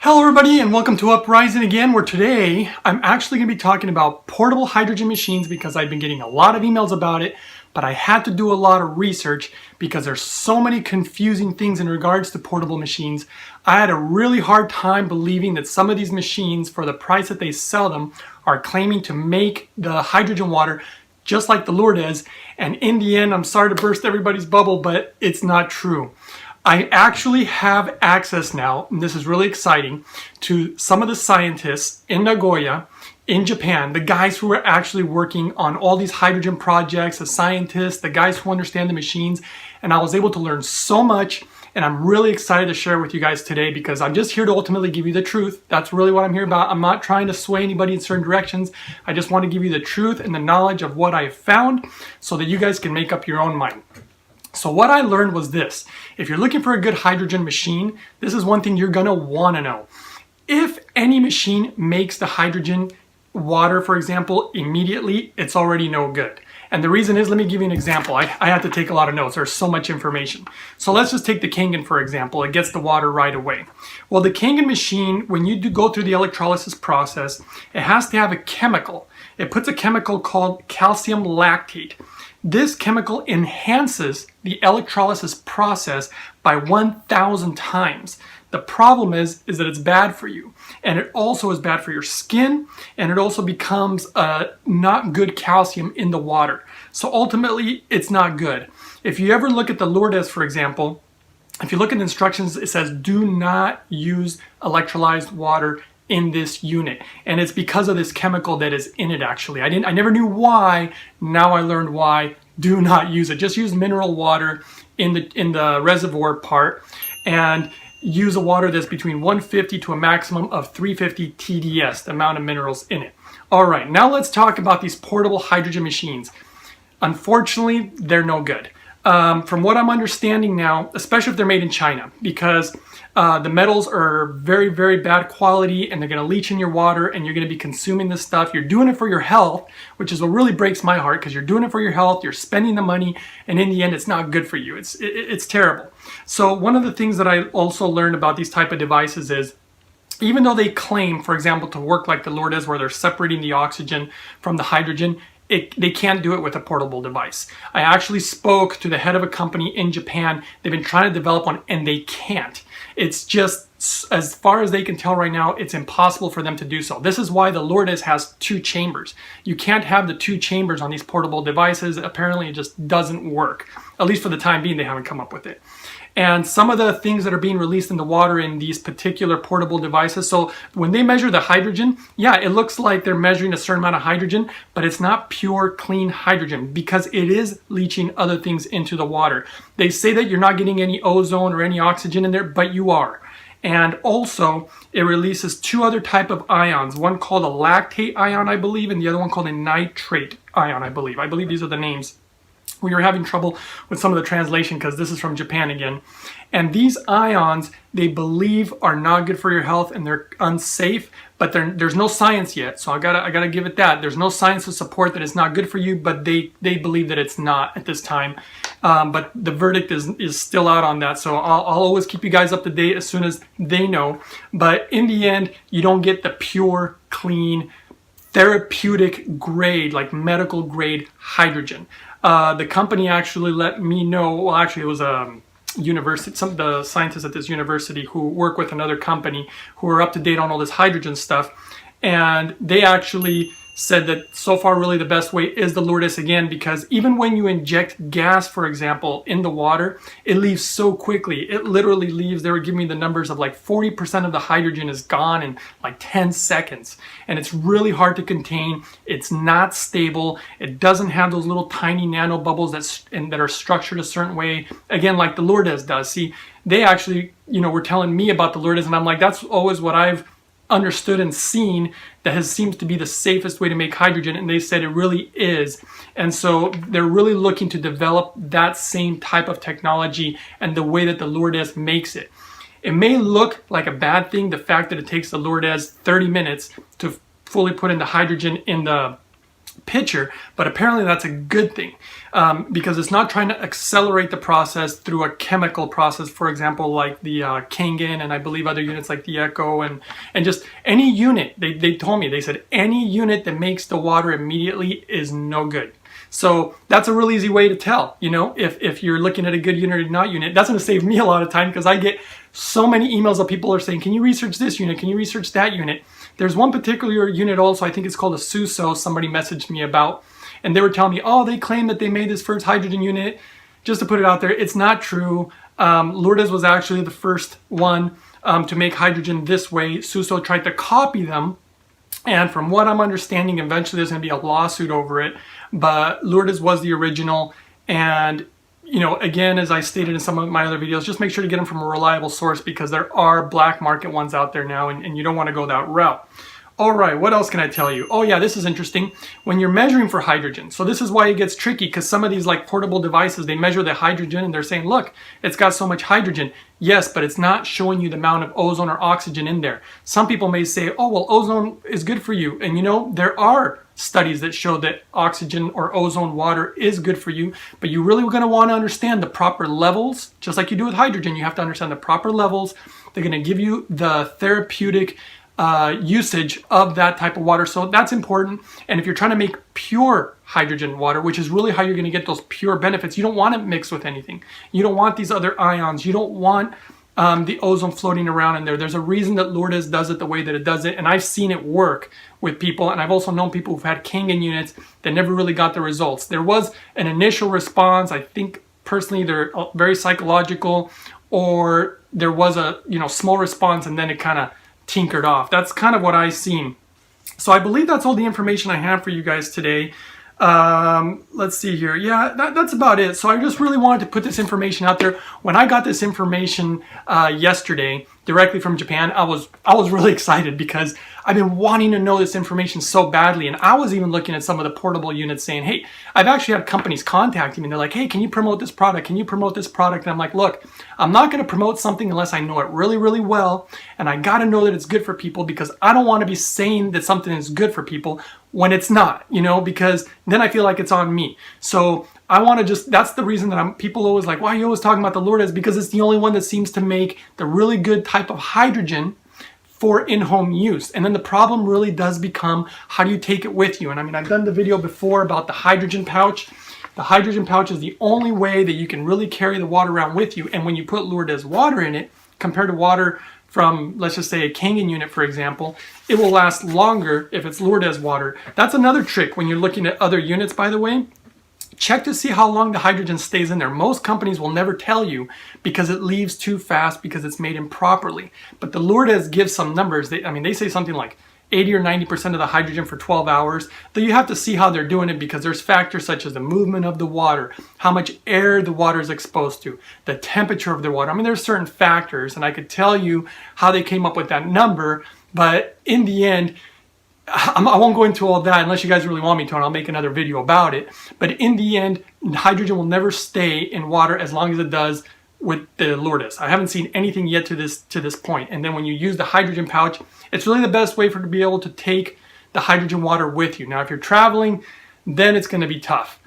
Hello everybody and welcome to Uprising again, where today I'm actually going to be talking about portable hydrogen machines because I've been getting a lot of emails about it, but I had to do a lot of research because there's so many confusing things in regards to portable machines. I had a really hard time believing that some of these machines, for the price that they sell them, are claiming to make the hydrogen water just like the Lourdes, and in the end, I'm sorry to burst everybody's bubble, but it's not true. I actually have access now, and this is really exciting, to some of the scientists in Nagoya, in Japan, the guys who are actually working on all these hydrogen projects, the scientists, the guys who understand the machines, and I was able to learn so much, and I'm really excited to share with you guys today because I'm just here to ultimately give you the truth. That's really what I'm here about. I'm not trying to sway anybody in certain directions. I just want to give you the truth and the knowledge of what I found so that you guys can make up your own mind. So what I learned was this: if you're looking for a good hydrogen machine, this is one thing you're gonna wanna know. If any machine makes the hydrogen water, for example, immediately, it's already no good. And the reason is, let me give you an example. I had to take a lot of notes. There's so much information. So let's just take the kangen, for example. It gets the water right away. Well, the kangen machine, when you do go through the electrolysis process, it has to have a chemical. It puts a chemical called calcium lactate. This chemical enhances the electrolysis process by 1,000 times. The problem is that it's bad for you, and it also is bad for your skin, and it also becomes not good calcium in the water. So ultimately, it's not good. If you ever look at the Lourdes, for example, if you look at the instructions, it says do not use electrolyzed water in this unit, and it's because of this chemical that is in it. Actually, I never knew why. Now I learned why. Do not use it. Just use mineral water in the reservoir part, and use a water that's between 150 to a maximum of 350 TDS, the amount of minerals in it. All right, now let's talk about these portable hydrogen machines. Unfortunately, they're no good. From what I'm understanding now, especially if they're made in China, because the metals are very, very bad quality, and they're going to leach in your water, and you're going to be consuming this stuff. You're doing it for your health, which is what really breaks my heart, because you're doing it for your health, you're spending the money, and in the end, it's not good for you. It's terrible. So one of the things that I also learned about these type of devices is, even though they claim, for example, to work like the Lourdes, where they're separating the oxygen from the hydrogen, they can't do it with a portable device. I actually spoke to the head of a company in Japan. They've been trying to develop one, and they can't. It's just, as far as they can tell right now, it's impossible for them to do so. This is why the Lourdes has 2 chambers. You can't have the 2 chambers on these portable devices. Apparently, it just doesn't work. At least for the time being, they haven't come up with it. And some of the things that are being released in the water in these particular portable devices, so when they measure the hydrogen, yeah, it looks like they're measuring a certain amount of hydrogen, but it's not pure, clean hydrogen because it is leaching other things into the water. They say that you're not getting any ozone or any oxygen in there, but you are. And also, it releases 2 other type of ions, one called a lactate ion, I believe, and the other one called a nitrate ion, I believe. I believe these are the names. We were having trouble with some of the translation because this is from Japan again. And these ions, they believe, are not good for your health, and they're unsafe, but there's no science yet. So I gotta give it that. There's no science to support that it's not good for you, but they believe that it's not at this time. But the verdict is still out on that. So I'll always keep you guys up to date as soon as they know. But in the end, you don't get the pure, clean, therapeutic grade, like medical grade hydrogen. The company actually let me know, well, actually it was university, some of the scientists at this university who work with another company who are up to date on all this hydrogen stuff, and they actually said that so far really the best way is the Lourdes again, because even when you inject gas, for example, in the water, it leaves so quickly. It literally leaves, they were giving me the numbers of like 40% of the hydrogen is gone in like 10 seconds. And it's really hard to contain. It's not stable. It doesn't have those little tiny nano bubbles that are structured a certain way, again, like the Lourdes does. See, they actually, were telling me about the Lourdes, and I'm like, that's always what I've understood and seen that seems to be the safest way to make hydrogen, and they said it really is. And so they're really looking to develop that same type of technology and the way that the Lourdes makes it. It may look like a bad thing, the fact that it takes the Lourdes 30 minutes to fully put in the hydrogen in the pitcher, but apparently that's a good thing because it's not trying to accelerate the process through a chemical process, for example, like the Kangen, and I believe other units like the Echo, and just any unit. They told me, they said any unit that makes the water immediately is no good. So that's a really easy way to tell, you know, if you're looking at a good unit or not unit. That's going to save me a lot of time because I get so many emails of people are saying, can you research this unit? Can you research that unit? There's one particular unit also, I think it's called a SUSO, somebody messaged me about, and they were telling me, oh, they claim that they made this first hydrogen unit. Just to put it out there, it's not true. Lourdes was actually the first one to make hydrogen this way. SUSO tried to copy them. And from what I'm understanding, eventually there's going to be a lawsuit over it. But Lourdes was the original. And, you know, again, as I stated in some of my other videos, just make sure to get them from a reliable source because there are black market ones out there now and you don't want to go that route. All right, what else can I tell you? Oh yeah, this is interesting. When you're measuring for hydrogen, so this is why it gets tricky because some of these like portable devices, they measure the hydrogen and they're saying, look, it's got so much hydrogen. Yes, but it's not showing you the amount of ozone or oxygen in there. Some people may say, oh, well, ozone is good for you. And you know, there are studies that show that oxygen or ozone water is good for you, but you really are going to want to understand the proper levels, just like you do with hydrogen. You have to understand the proper levels. They're going to give you the therapeutic usage of that type of water. So that's important. And if you're trying to make pure hydrogen water, which is really how you're going to get those pure benefits, you don't want it mixed with anything. You don't want these other ions. You don't want the ozone floating around in there. There's a reason that Lourdes does it the way that it does it. And I've seen it work with people. And I've also known people who've had Kangen units that never really got the results. There was an initial response. I think personally they're very psychological, or there was a small response and then it kind of tinkered off. That's kind of what I've seen. So I believe that's all the information I have for you guys today. Let's see here. Yeah, that's about it. So I just really wanted to put this information out there. When I got this information yesterday directly from Japan, I was really excited because I've been wanting to know this information so badly. And I was even looking at some of the portable units saying, hey, I've actually had companies contacting me and they're like, hey, can you promote this product? Can you promote this product? And I'm like, look, I'm not going to promote something unless I know it really, really well. And I got to know that it's good for people because I don't want to be saying that something is good for people when it's not, because then I feel like it's on me. So I want to that's the reason that people always like, why are you always talking about the Lourdes? Because it's the only one that seems to make the really good type of hydrogen for in-home use. And then the problem really does become, how do you take it with you? And I mean, I've done the video before about the hydrogen pouch. The hydrogen pouch is the only way that you can really carry the water around with you. And when you put Lourdes water in it, compared to water from, let's just say, a Kangen unit, for example, it will last longer if it's Lourdes water. That's another trick when you're looking at other units, by the way. Check to see how long the hydrogen stays in there. Most companies will never tell you because it leaves too fast because it's made improperly. But the Lourdes gives some numbers. They say something like 80 or 90% of the hydrogen for 12 hours. Though you have to see how they're doing it because there's factors such as the movement of the water, how much air the water is exposed to, the temperature of the water. There's certain factors, and I could tell you how they came up with that number, but in the end, I won't go into all that unless you guys really want me to, and I'll make another video about it. But in the end, hydrogen will never stay in water as long as it does with the Lourdes. I haven't seen anything yet to this point. And then when you use the hydrogen pouch, it's really the best way to be able to take the hydrogen water with you. Now, if you're traveling, then it's going to be tough,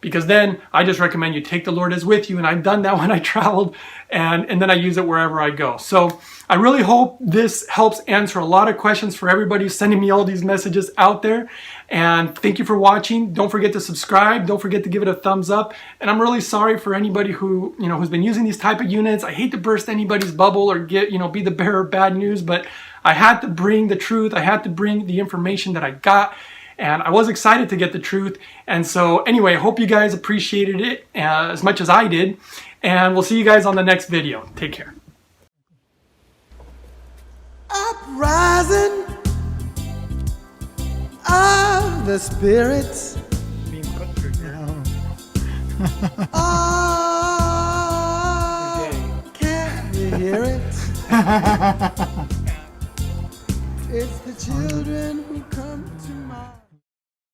because then I just recommend you take the Lourdes with you. And I've done that when I traveled, and then I use it wherever I go. So I really hope this helps answer a lot of questions for everybody sending me all these messages out there. And thank you for watching. Don't forget to subscribe. Don't forget to give it a thumbs up. And I'm really sorry for anybody who, who's been using these type of units. I hate to burst anybody's bubble or be the bearer of bad news, but I had to bring the truth. I had to bring the information that I got. And I was excited to get the truth. And so anyway, I hope you guys appreciated it as much as I did. And we'll see you guys on the next video. Take care. Uprising of the spirits. Being put through now. Oh, can you hear it? It's the children who come to